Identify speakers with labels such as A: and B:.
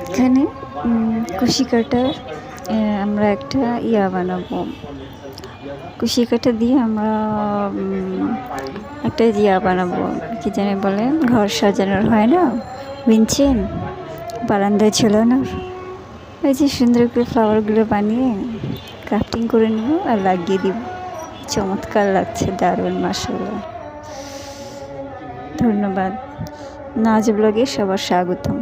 A: এখানে কুশি কাটার আমরা একটা বানাবো। কুশি কাটা দিয়ে আমরা একটা বানাবো, কি জানি বলে, ঘর সাজানোর হয় না, উইনচেন, বারান্দায় ঝোলানোর। ওই যে সুন্দর করে ফ্লাওয়ারগুলো বানিয়ে ক্রাফটিং করে নেব আর লাগিয়ে দিব। চমৎকার লাগছে, দারুণ, মাশাআল্লাহ। ধন্যবাদ। নাজ ব্লগে সবার স্বাগতম।